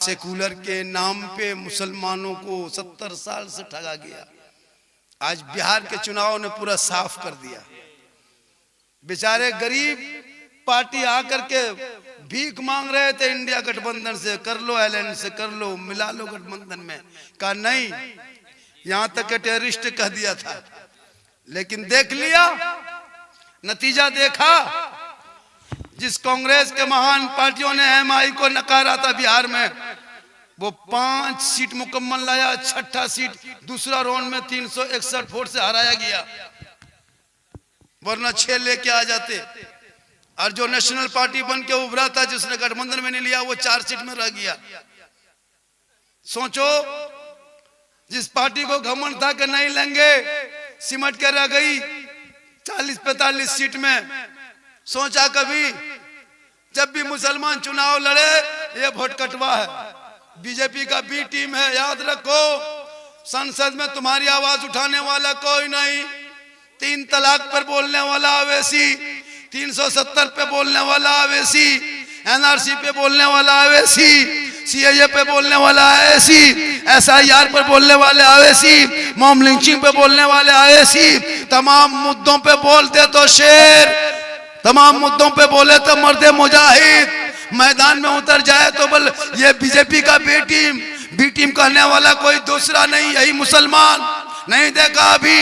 Secular के नाम पे मुसलमानों को 70 साल से ठगा गया। आज बिहार के चुनाव ने पूरा साफ कर दिया। बेचारे गरीब पार्टी आकर के भीख मांग रहे थे इंडिया गठबंधन से, कर लो एलएन से, कर लो, मिला लो गठबंधन में। कहा नहीं, यहां तक के टेररिस्ट कह दिया था, लेकिन देख लिया, नतीजा देखा। जिस कांग्रेस के महान पार्टियों ने एमआई को नकारा था बिहार में, वो 5 सीट मुकम्मल लाया, 6ठा सीट दूसरा राउंड में 361 वोट से हराया गया, वरना 6 लेके आ जाते। और जो नेशनल पार्टी बन के उभरा था, जिसने गठबंधन में नहीं लिया, वो 4 सीट में रह गया। सोचो, जिस पार्टी को घमंड था कि नहीं लेंगे, सिमट के रह गई 40-45 सीट में। सोचा कभी जब भी मुसलमान चुनाव लड़े, ये वोट कटवा है, बीजेपी का बी टीम है, याद रखो। संसद में तुम्हारी आवाज उठाने वाला कोई नहीं। 3 तलाक पर बोलने वाला अवैसी, 370 पे बोलने वाला अवैसी, एनआरसी पे बोलने वाला अवैसी, सीएए पे बोलने वाला अवैसी, एसआईआर पर बोलने वाले अवैसी, मॉब लिंचिंग पे बोलने वाले अवैसी। तमाम मुद्दों पे बोलते तो शेर, तमाम मुद्दों पे बोले तो मर्दे मुजाहिद, मैदान में उतर जाए तो बल ये बीजेपी का बी टीम कहने वाला कोई दूसरा नहीं, यही मुसलमान। नहीं देखा अभी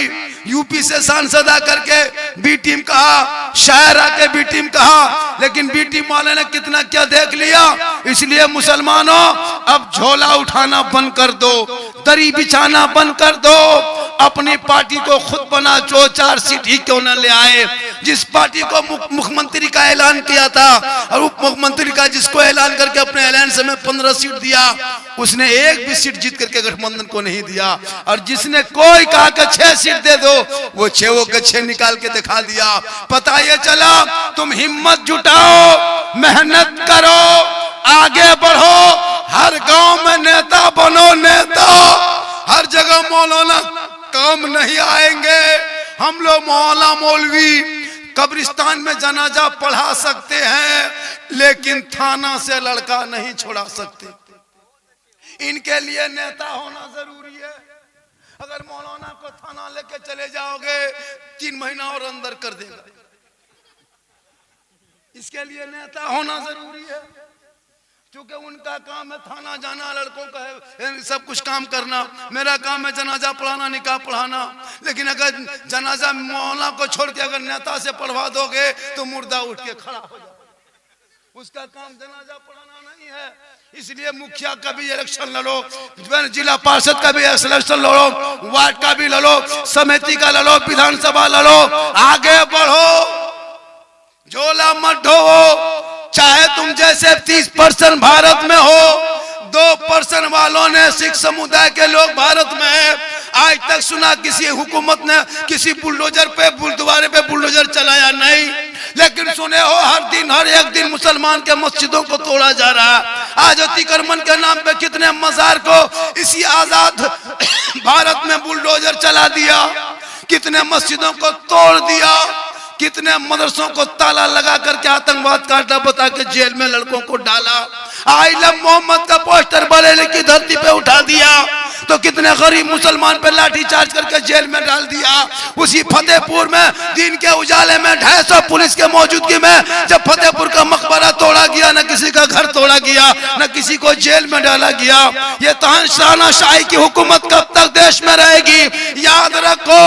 यूपी से सांसद आकर के बी टीम कहा, शायर आके बी टीम कहा, लेकिन बी टीम वाले ने कितना क्या देख लिया। इसलिए मुसलमानों, अब झोला उठाना बंद कर दो, दरी बिछाना बंद कर दो, अपनी पार्टी को खुद बना, जो 4 सीट ही क्यों न ले आए। जिस पार्टी को मुख्यमंत्री का ऐलान किया था और उप मुख्यमंत्री का जिसको ऐलान करके अपने ऐलान से में 15 सीट दिया, उसने एक भी सीट जीत करके गठबंधन को नहीं दिया। और जिसने कोई कहा कि 6 सीट दे दो, वो 6 के 6 निकाल के दिखा दिया। पता ये चला, तुम हिम्मत जुटाओ, मेहनत करो, आगे बढ़ो, हर गांव में नेता बनो, नेता। हर जगह मौलाना काम नहीं आएंगे। हम लोग मौला मौलवी कब्रिस्तान में जनाजा पढ़ा सकते हैं, लेकिन थाना से लड़का नहीं छोड़ा सकते। इनके लिए नेता होना जरूरी है। अगर मौलाना को थाना लेके चले जाओगे, 3 महीना और अंदर कर देगा। इसके लिए नेता होना जरूरी है, क्योंकि उनका काम है थाना जाना, लड़कों का है सब कुछ काम करना। मेरा काम है जनाजा पढ़ाना, निकाह पढ़ाना। लेकिन अगर जनाजा मौला को छोड़ के अगर नेता से पढ़वा दोगे तो मुर्दा उठ के खड़ा हो जाए। उसका काम जनाजा पढ़ाना नहीं है। इसलिए मुखिया का भी इलेक्शन लड़ो, जिला पार्षद का भी इलेक्शन लड़ो, वार्ड का भी लड़ो, समिति का लड़ो, विधानसभा लड़ो, आगे बढ़ो, झोला मत ढो। चाहे तुम जैसे 30% भारत में हो, 2% वालों ने सिख समुदाय के लोग भारत में है। आज तक सुना किसी हुकूमत ने किसी बुलडोजर पे, बुलदुआरे पे बुलडोजर चलाया नहीं। लेकिन सुने हो, हर दिन हर एक दिन मुसलमान के मस्जिदों को तोड़ा जा रहा है। आज अतिक्रमण के नाम पे कितने मजार को इसी आजाद भारत में बुलडोजर चला दिया, कितने मस्जिदों को तोड़ दिया, कितने मदरसों को ताला लगा करके आतंकवाद का अड्डा बता के जेल में लड़कों को डाला। आई लव मोहम्मद का पोस्टर बरेली की धरती पे उठा दिया, तो कितने गरीब मुसलमान पे लाठी चार्ज करके जेल में डाल दिया। उसी फतेहपुर में दिन के उजाले में 250 पुलिस के मौजूदगी में जब फतेहपुर का मकबरा तोड़ा गया, न किसी का घर तोड़ा गया, न किसी को जेल में डाला गया। ये तानाशाही की हुकूमत कब तक देश में रहेगी? याद रखो,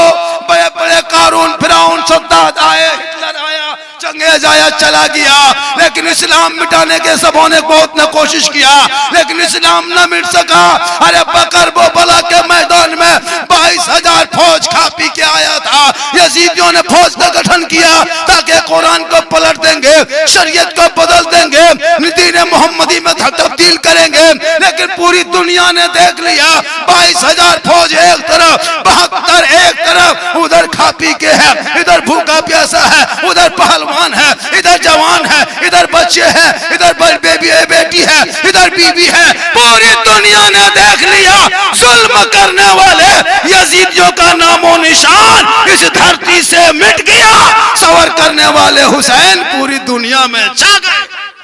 बड़े बड़े कारून, फिरौन, सद्दाद आए, हिटलर आया, चंगेज आया, चला गया, लेकिन इस्लाम मिटाने के सबों ने बहुत ने कोशिश किया, लेकिन इस्लाम न मिट सका। अरे बकर वो बला के मैदान में 22,000 फौज खा पी के आया था। यजीदियों ने फौज का गठन किया ताकि कुरान को पलट देंगे, शरीयत को बदल देंगे, दीन मोहम्मदी में तब्दील करेंगे। लेकिन पूरी दुनिया ने देख लिया, 22,000 फौज एक तरफ, 72 एक तरफ, उधर खा पी के है, इधर भूखा प्यासा है, उधर पहलवान है, इधर जवान है, इधर बच्चे हैं, इधर बेबी है, बेटी है, इधर बीबी है। पूरी दुनिया ने देख लिया, जुल्म करने वाले यजीदियों का नामो निशान इस धरती से मिट गया। सवर करने वाले हुसैन पूरी दुनिया में छा गए।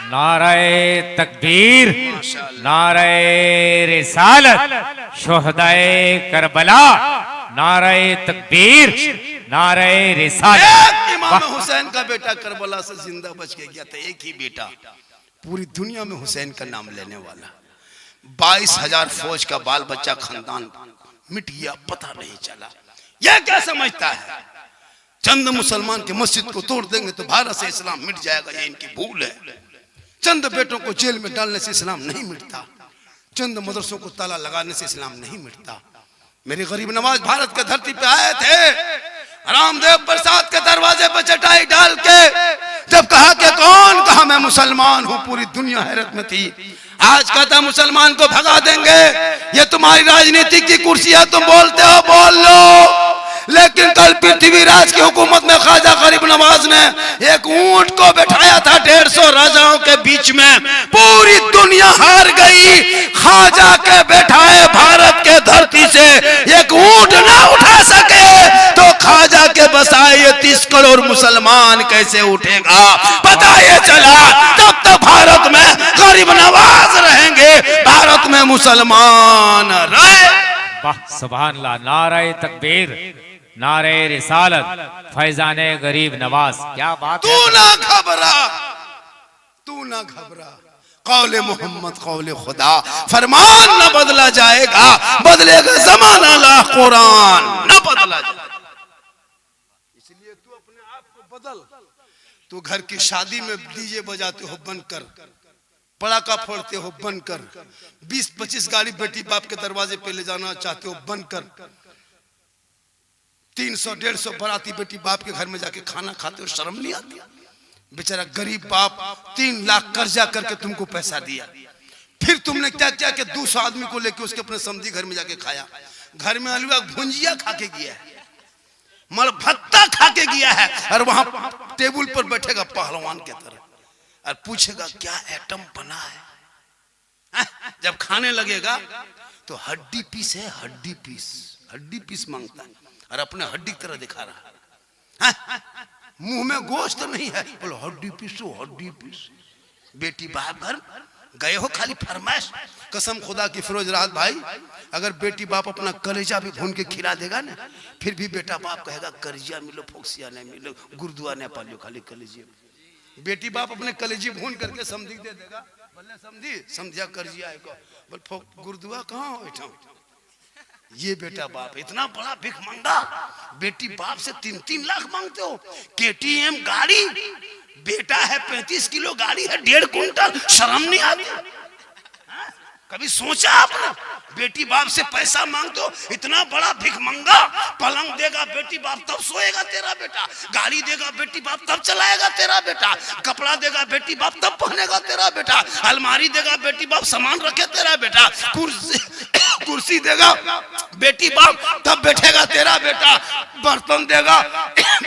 नारे तकबीर, नारे रिसालत, शोहदाए करबला, नारे तकबीर, नारे रिसालत। इमाम हुसैन का बेटा करबला से जिंदा बच के गया था, एक ही बेटा पूरी दुनिया में हुसैन का नाम लेने वाला। 22,000 फौज का बाल बच्चा खानदान मिट गया, पता नहीं चला। यह क्या समझता है चंद मुसलमान के मस्जिद को तोड़ देंगे तो भारत से इस्लाम मिट जाएगा, ये इनकी भूल है। चंद बेटों को जेल में डालने से इस्लाम नहीं मिटता, चंद मदरसों को ताला लगाने से इस्लाम नहीं मिटता। मेरे गरीब नवाज भारत के धरती पे आए थे, रामदेव प्रसाद के दरवाजे पर चटाई डाल के जब कहा कि कौन, कहा मैं मुसलमान हूं, पूरी दुनिया हैरत में थी। आज कहता मुसलमान को भगा देंगे, ये तुम्हारी राजनीति की कुर्सी है, तुम बोलते हो बोल लो। लेकिन कल पृथ्वीराज की हुकूमत में ख्वाजा गरीब नवाज ने एक ऊंट को बैठाया था 150 राजाओं के बीच में, पूरी दुनिया हार गई। ख्वाजा के बैठाए भारत के धरती से एक ऊंट ना उठा सके तो ख्वाजा के बसाए ये 30 करोड़ मुसलमान कैसे उठेगा? पता ये चला तब तक भारत में गरीब नवाज रहेंगे, भारत में मुसलमान रहे। वाह सुभान अल्लाह, नारे तकबीर, नारे रिसालत, फैजाने गरीब नवाज। क्या बात है। तू ना घबरा, तू ना घबरा, कौले मोहम्मद कौले खुदा, फरमान न बदला जाएगा, बदलेगा जमाना ला कुरान न बदला जाएगा। इसलिए तू अपने आप को बदल। तू घर की शादी में डीजे बजाते हो बंद कर, पड़ाका फोड़ते हो बंद कर, 20-25 गाड़ी बेटी बाप के दरवाजे पे ले जाना चाहते हो बंद कर, 300-150 बराती बेटी बाप के घर में जाके खाना खाते हो, शर्म नहीं आती? बेचारा गरीब बाप 3 लाख कर्जा करके तुमको पैसा दिया, फिर तुमने क्या किया कि 200 आदमी को लेके उसके अपने समधी घर में जाके खाया। घर में हलवा भुंजिया खा के गया है, मर भत्ता खा के गया है, और वहां टेबल पर बैठेगा पहलवान के तरह और पूछेगा क्या आइटम बना है। जब खाने लगेगा तो हड्डी पीस है, हड्डी पीस मांगता है और अपने हड्डी की तरह दिखा रहा है। मुंह में गोश्त नहीं है, बोलो हड्डी पीसो हड्डी पीस। बेटी बाप घर गए हो खाली फरमाइश। कसम खुदा की फिरोज राहत भाई, अगर बेटी बाप अपना कलेजा भी भून के खिला देगा ना, फिर भी बेटा बाप कहेगा कलेजा मिलो, फोक्सिया नहीं मिलो, गुरुद्वा नहीं पालियो, खाली कलेजे। बेटी बाप अपने कलेजी भून करके समझी दे देगा, बोले समझी समझिया कर्जिया है को, बोल गुरुद्वा कहाँ हो बैठा। ये बेटा बाप इतना बड़ा भिख मंगा, बेटी बाप से 3-3 लाख मांगते हो। KTM गाड़ी, बेटा है 35 किलो, गाड़ी है 1.5 क्विंटल, शर्म नहीं आती? कभी सोचा आपने? बेटी बाप से पैसा मांगते हो, इतना बड़ा भिख मंगा। पलंग देगा बेटी बाप तब सोएगा तेरा बेटा, गाड़ी देगा बेटी बाप तब चलाएगा तेरा बेटा, कपड़ा देगा बेटी बाप तब पहनेगा तेरा बेटा, अलमारी देगा बेटी बाप सामान रखे तेरा बेटा, कुर्सी देगा बेटी बाप तब बैठेगा तेरा बेटा, बर्तन देगा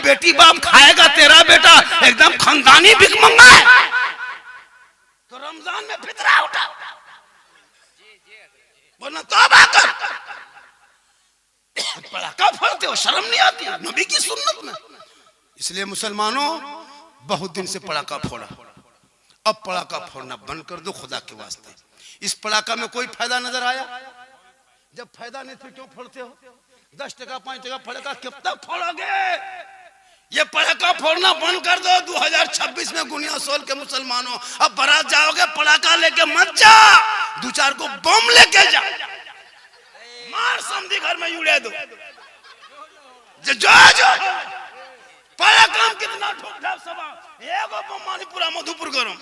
बेटी बाप खाएगा तेरा बेटा। एकदम खानदानी भिख मंगा है। तो रमजान में फितरा उठा, वरना तौबा कर। पड़ाका फोड़ते हो, शर्म नहीं आती नबी की सुन्नत में? इसलिए मुसलमानों बहुत दिन से पड़ाका फोड़ा, अब पड़ाका फोड़ना बंद कर दो खुदा के वास्ते। इस पड़ाका में कोई फायदा नजर आया? जब फायदा नहीं तो क्यों फोड़ते हो? 10 टका 5 टका पड़ाका कब तक फोड़ोगे? ये पड़ाका फोड़ना बंद कर दो। 2026 में गुनिया सोल के मुसलमानों, अब बारात जाओगे पड़ाका लेके मत जा, 2-4 को बम लेके जा, मार समझी घर में उड़ा दो। जो पड़ाका कितना ठोक ढाप सभा, एगो बम मानी पूरा मधुपुर गरम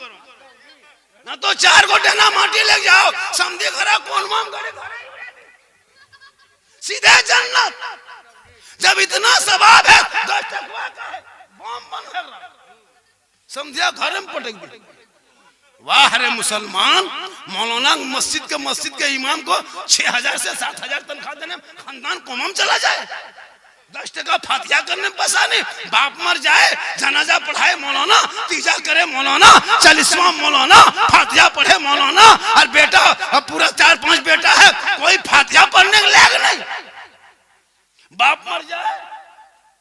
ना, तो 4 को डना माटी ले जाओ, समझी घर कौन माम करे सीधे जन्नत। जब इतना सवाब है, 10 टकवा का है, बम बंद कर रहा, समझिया घर में पटक दी। वाह रे मुसलमान, मौलाना मस्जिद के इमाम को 6,000 से 7,000 तनख्वाह देने खानदान कोमम चला जाए, 10 टका फातिहा करने पैसा नहीं, बाप मर जाए जनाजा पढ़ाए मौलाना, तीजा करे मौलाना, 40वां मौलाना, फातिहा पढ़े मौलाना, और बेटा अब पूरा 4-5 बेटा है, कोई फातिहा पढ़ने के लायक नहीं। बाप मर जाए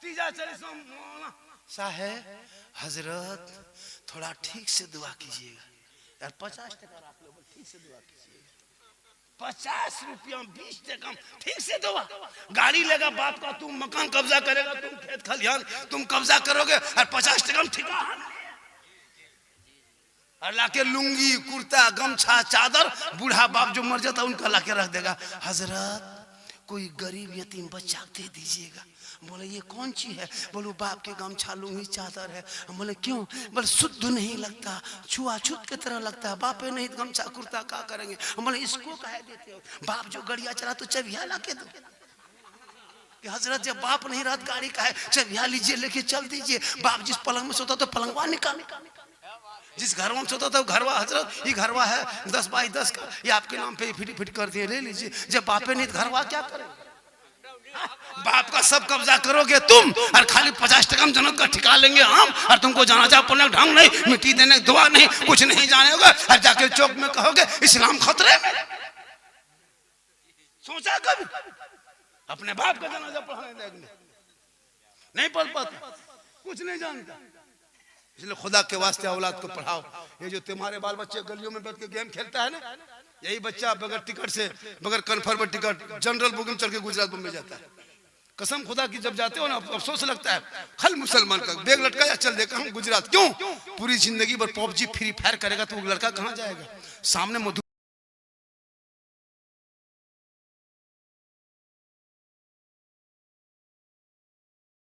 तीजा 40वां मौलाना, साहेब हजरत थोड़ा ठीक से दुआ कीजिएगा, यार 50 टका रख लो, ठीक से दुआ कीजिए। 50 रुपया 20 टका ठीक से दुआ। गाड़ी लेगा बाप का, तुम मकान कब्जा करेगा, तुम खेत खलिहान तुम कब्जा करोगे और 50 टका में ठिका। और लाके लुंगी कुर्ता गमछा चादर, बूढ़ा बाप जो मर जाता उनका लाके रख देगा। हजरत कोई गरीब यतीम बच्चा दे दीजिएगा। बोले ये कौन चीज है? बोलो बाप के गमछा लुंगी चादर है। बोले क्यों? बोले शुद्ध नहीं लगता, छुआछूत की तरह लगता है, बापे नहीं गमछा कुर्ता क्या करेंगे? बोले इसको कहे देते हो? बाप जो गड़िया चला तो चबिया ला के दो कि हजरत जब बाप नहीं रात गाड़ी का है, चबिया लीजिए लेके चल दीजिए। बाप जिस पलंग में सोता तो पलंगवा निकाल, जिस घरवा में सोता था घरवा, हजरत ये घरवा है 10 बाई 10 का, ये आपके नाम पे फिट फिट कर दिए, ले लीजिए। जब बापे नहीं घरवा क्या करे? बाप का सब कब्जा करोगे तुम और खाली 50 टका में जन्नत का ठिका लेंगे हम, और तुमको जनाजा पढ़ने ढंग नहीं, मिट्टी देने दुआ नहीं, कुछ नहीं जाने होगा, और जाके चौक में कहोगे इस्लाम खतरे में। सोचा कभी अपने बाप का जनाजा पढ़ाने लगने? नहीं पढ़ पाता, कुछ नहीं जानता। इसलिए खुदा के वास्ते औलाद को पढ़ाओ। ये जो तुम्हारे बाल बच्चे गलियों में बैठ के गेम खेलता है ना, यही बच्चा बगैर टिकट से, बगैर कन्फर्म टिकट जनरल बुकिंग में चल के गुजरात बम्बई जाता है। कसम खुदा की जब जाते हो ना अफसोस लगता है, खल मुसलमान का बैग लटकाया चल देखा हम गुजरात। क्यों? पूरी जिंदगी भर पबजी फ्री फायर करेगा तो वो लड़का कहाँ जाएगा? सामने